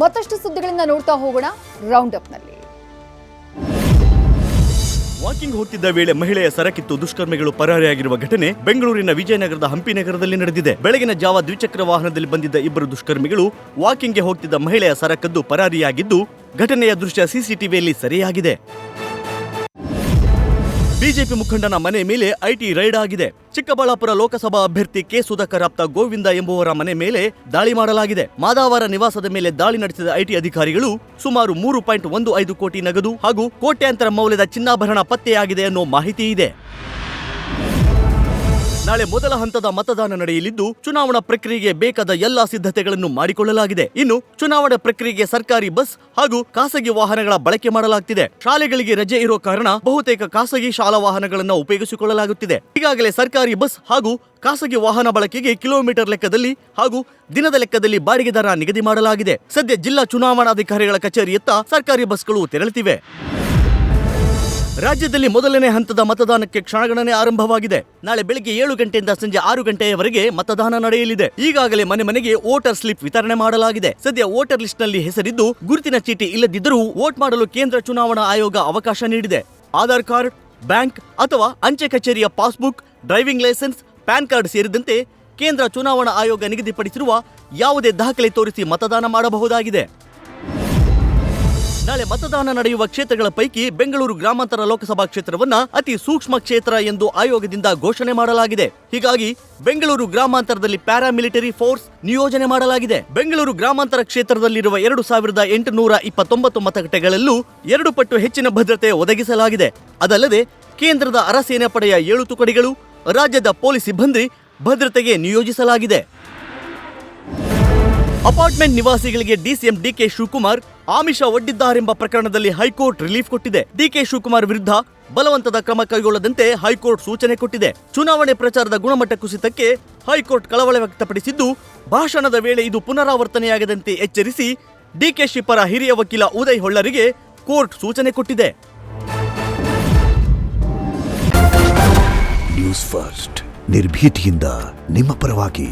ಮತ್ತಷ್ಟು ಸುದ್ದಿಗಳನ್ನ ನೋಡ್ತಾ ಹೋಗೋಣ ರೌಂಡ್ ಅಪ್ನಲ್ಲಿ. ವಾಕಿಂಗ್ ಹೋಗ್ತಿದ್ದ ವೇಳೆ ಮಹಿಳೆಯ ಸರಕಿತ್ತು ದುಷ್ಕರ್ಮಿಗಳು ಪರಾರಿಯಾಗಿರುವ ಘಟನೆ ಬೆಂಗಳೂರಿನ ವಿಜಯನಗರದ ಹಂಪಿ ನಗರದಲ್ಲಿ ನಡೆದಿದೆ. ಬೆಳಗಿನ ಜಾವ ದ್ವಿಚಕ್ರ ವಾಹನದಲ್ಲಿ ಬಂದಿದ್ದ ಇಬ್ಬರು ದುಷ್ಕರ್ಮಿಗಳು ವಾಕಿಂಗ್ಗೆ ಹೋಗ್ತಿದ್ದ ಮಹಿಳೆಯ ಸರಕದ್ದು ಪರಾರಿಯಾಗಿದ್ದು ಘಟನೆಯ ದೃಶ್ಯ ಸಿಸಿಟಿವಿಯಲ್ಲಿ ಸೆರೆಯಾಗಿದೆ. ಬಿಜೆಪಿ ಮುಖಂಡನ ಮನೆ ಮೇಲೆ ಐಟಿ ರೈಡ್ ಆಗಿದೆ. ಚಿಕ್ಕಬಳ್ಳಾಪುರ ಲೋಕಸಭಾ ಅಭ್ಯರ್ಥಿ ಕೆ ಸುಧಾಕರ್ ಆಪ್ತ ಗೋವಿಂದ ಎಂಬುವರ ಮನೆ ಮೇಲೆ ದಾಳಿ ಮಾಡಲಾಗಿದೆ. ಮಾದಾವರ ನಿವಾಸದ ಮೇಲೆ ದಾಳಿ ನಡೆಸಿದ ಐಟಿ ಅಧಿಕಾರಿಗಳು ಸುಮಾರು 3.15 ಕೋಟಿ ನಗದು ಹಾಗೂ ಕೋಟ್ಯಾಂತರ ಮೌಲ್ಯದ ಚಿನ್ನಾಭರಣ ಪತ್ತೆಯಾಗಿದೆ ಅನ್ನೋ ಮಾಹಿತಿ ಇದೆ. ನಾಳೆ ಮೊದಲ ಹಂತದ ಮತದಾನ ನಡೆಯಲಿದ್ದು ಚುನಾವಣಾ ಪ್ರಕ್ರಿಯೆಗೆ ಬೇಕಾದ ಎಲ್ಲಾ ಸಿದ್ಧತೆಗಳನ್ನು ಮಾಡಿಕೊಳ್ಳಲಾಗಿದೆ. ಇನ್ನು ಚುನಾವಣಾ ಪ್ರಕ್ರಿಯೆಗೆ ಸರ್ಕಾರಿ ಬಸ್ ಹಾಗೂ ಖಾಸಗಿ ವಾಹನಗಳ ಬಳಕೆ ಮಾಡಲಾಗುತ್ತಿದೆ. ಶಾಲೆಗಳಿಗೆ ರಜೆ ಇರೋ ಕಾರಣ ಬಹುತೇಕ ಖಾಸಗಿ ಶಾಲಾ ವಾಹನಗಳನ್ನು ಉಪಯೋಗಿಸಿಕೊಳ್ಳಲಾಗುತ್ತಿದೆ. ಈಗಾಗಲೇ ಸರ್ಕಾರಿ ಬಸ್ ಹಾಗೂ ಖಾಸಗಿ ವಾಹನ ಬಳಕೆಗೆ ಕಿಲೋಮೀಟರ್ ಲೆಕ್ಕದಲ್ಲಿ ಹಾಗೂ ದಿನದ ಲೆಕ್ಕದಲ್ಲಿ ಬಾಡಿಗೆ ದರ ನಿಗದಿ ಮಾಡಲಾಗಿದೆ. ಸದ್ಯ ಜಿಲ್ಲಾ ಚುನಾವಣಾಧಿಕಾರಿಗಳ ಕಚೇರಿಯತ್ತ ಸರ್ಕಾರಿ ಬಸ್ಗಳು ತೆರಳುತ್ತಿವೆ. ರಾಜ್ಯದಲ್ಲಿ ಮೊದಲನೇ ಹಂತದ ಮತದಾನಕ್ಕೆ ಕ್ಷಣಗಣನೆ ಆರಂಭವಾಗಿದೆ. ನಾಳೆ ಬೆಳಗ್ಗೆ 7 ಗಂಟೆಯಿಂದ ಸಂಜೆ 6 ಗಂಟೆಯವರೆಗೆ ಮತದಾನ ನಡೆಯಲಿದೆ. ಈಗಾಗಲೇ ಮನೆ ಮನೆಗೆ ವೋಟರ್ ಸ್ಲಿಪ್ ವಿತರಣೆ ಮಾಡಲಾಗಿದೆ. ಸದ್ಯ ವೋಟರ್ ಲಿಸ್ಟ್ ನಲ್ಲಿ ಹೆಸರಿದ್ದು ಗುರುತಿನ ಚೀಟಿ ಇಲ್ಲದಿದ್ದರೂ ವೋಟ್ ಮಾಡಲು ಕೇಂದ್ರ ಚುನಾವಣಾ ಆಯೋಗ ಅವಕಾಶ ನೀಡಿದೆ. ಆಧಾರ್ ಕಾರ್ಡ್, ಬ್ಯಾಂಕ್ ಅಥವಾ ಅಂಚೆ ಕಚೇರಿಯ passbook, driving licence, PAN card ಸೇರಿದಂತೆ ಕೇಂದ್ರ ಚುನಾವಣಾ ಆಯೋಗ ನಿಗದಿಪಡಿಸಿರುವ ಯಾವುದೇ ದಾಖಲೆ ತೋರಿಸಿ ಮತದಾನ ಮಾಡಬಹುದಾಗಿದೆ. ನಾಳೆ ಮತದಾನ ನಡೆಯುವ ಕ್ಷೇತ್ರಗಳ ಪೈಕಿ ಬೆಂಗಳೂರು ಗ್ರಾಮಾಂತರ ಲೋಕಸಭಾ ಕ್ಷೇತ್ರವನ್ನ ಅತಿ ಸೂಕ್ಷ್ಮ ಕ್ಷೇತ್ರ ಎಂದು ಆಯೋಗದಿಂದ ಘೋಷಣೆ ಮಾಡಲಾಗಿದೆ. ಹೀಗಾಗಿ ಬೆಂಗಳೂರು ಗ್ರಾಮಾಂತರದಲ್ಲಿ ಪ್ಯಾರಾಮಿಲಿಟರಿ ಫೋರ್ಸ್ ನಿಯೋಜನೆ ಮಾಡಲಾಗಿದೆ. ಬೆಂಗಳೂರು ಗ್ರಾಮಾಂತರ ಕ್ಷೇತ್ರದಲ್ಲಿರುವ 2829 ಮತಗಟ್ಟೆಗಳಲ್ಲೂ 2 ಪಟ್ಟು ಹೆಚ್ಚಿನ ಭದ್ರತೆ ಒದಗಿಸಲಾಗಿದೆ. ಅದಲ್ಲದೆ ಕೇಂದ್ರದ ಅರಸೇನಾ ಪಡೆಯ 7 ತುಕಡಿಗಳು, ರಾಜ್ಯದ ಪೊಲೀಸ್ ಸಿಬ್ಬಂದಿ ಭದ್ರತೆಗೆ ನಿಯೋಜಿಸಲಾಗಿದೆ. ಅಪಾರ್ಟ್ಮೆಂಟ್ ನಿವಾಸಿಗಳಿಗೆ ಡಿಸಿಎಂ ಡಿಕೆ ಶಿವಕುಮಾರ್ ಆಮಿಷ ಒಡ್ಡಿದ್ದಾರೆಂಬ ಪ್ರಕರಣದಲ್ಲಿ ಹೈಕೋರ್ಟ್ ರಿಲೀಫ್ ಕೊಟ್ಟಿದೆ. ಡಿಕೆ ಶಿವಕುಮಾರ್ ವಿರುದ್ಧ ಬಲವಂತದ ಕ್ರಮ ಕೈಗೊಳ್ಳದಂತೆ ಹೈಕೋರ್ಟ್ ಸೂಚನೆ ಕೊಟ್ಟಿದೆ. ಚುನಾವಣೆ ಪ್ರಚಾರದ ಗುಣಮಟ್ಟ ಕುಸಿತಕ್ಕೆ ಹೈಕೋರ್ಟ್ ಕಳವಳ ವ್ಯಕ್ತಪಡಿಸಿದ್ದು, ಭಾಷಣದ ವೇಳೆ ಇದು ಪುನರಾವರ್ತನೆಯಾಗದಂತೆ ಎಚ್ಚರಿಸಿ ಡಿಕೆಶಿ ಪರ ಹಿರಿಯ ವಕೀಲ ಉದಯ್ ಹೊಳ್ಳರಿಗೆ ಕೋರ್ಟ್ ಸೂಚನೆ ಕೊಟ್ಟಿದೆ. ನ್ಯೂಸ್ ಫಸ್ಟ್ ನಿರ್ಭೀತಿಯಿಂದ ನಿಮ್ಮ ಪರವಾಗಿ.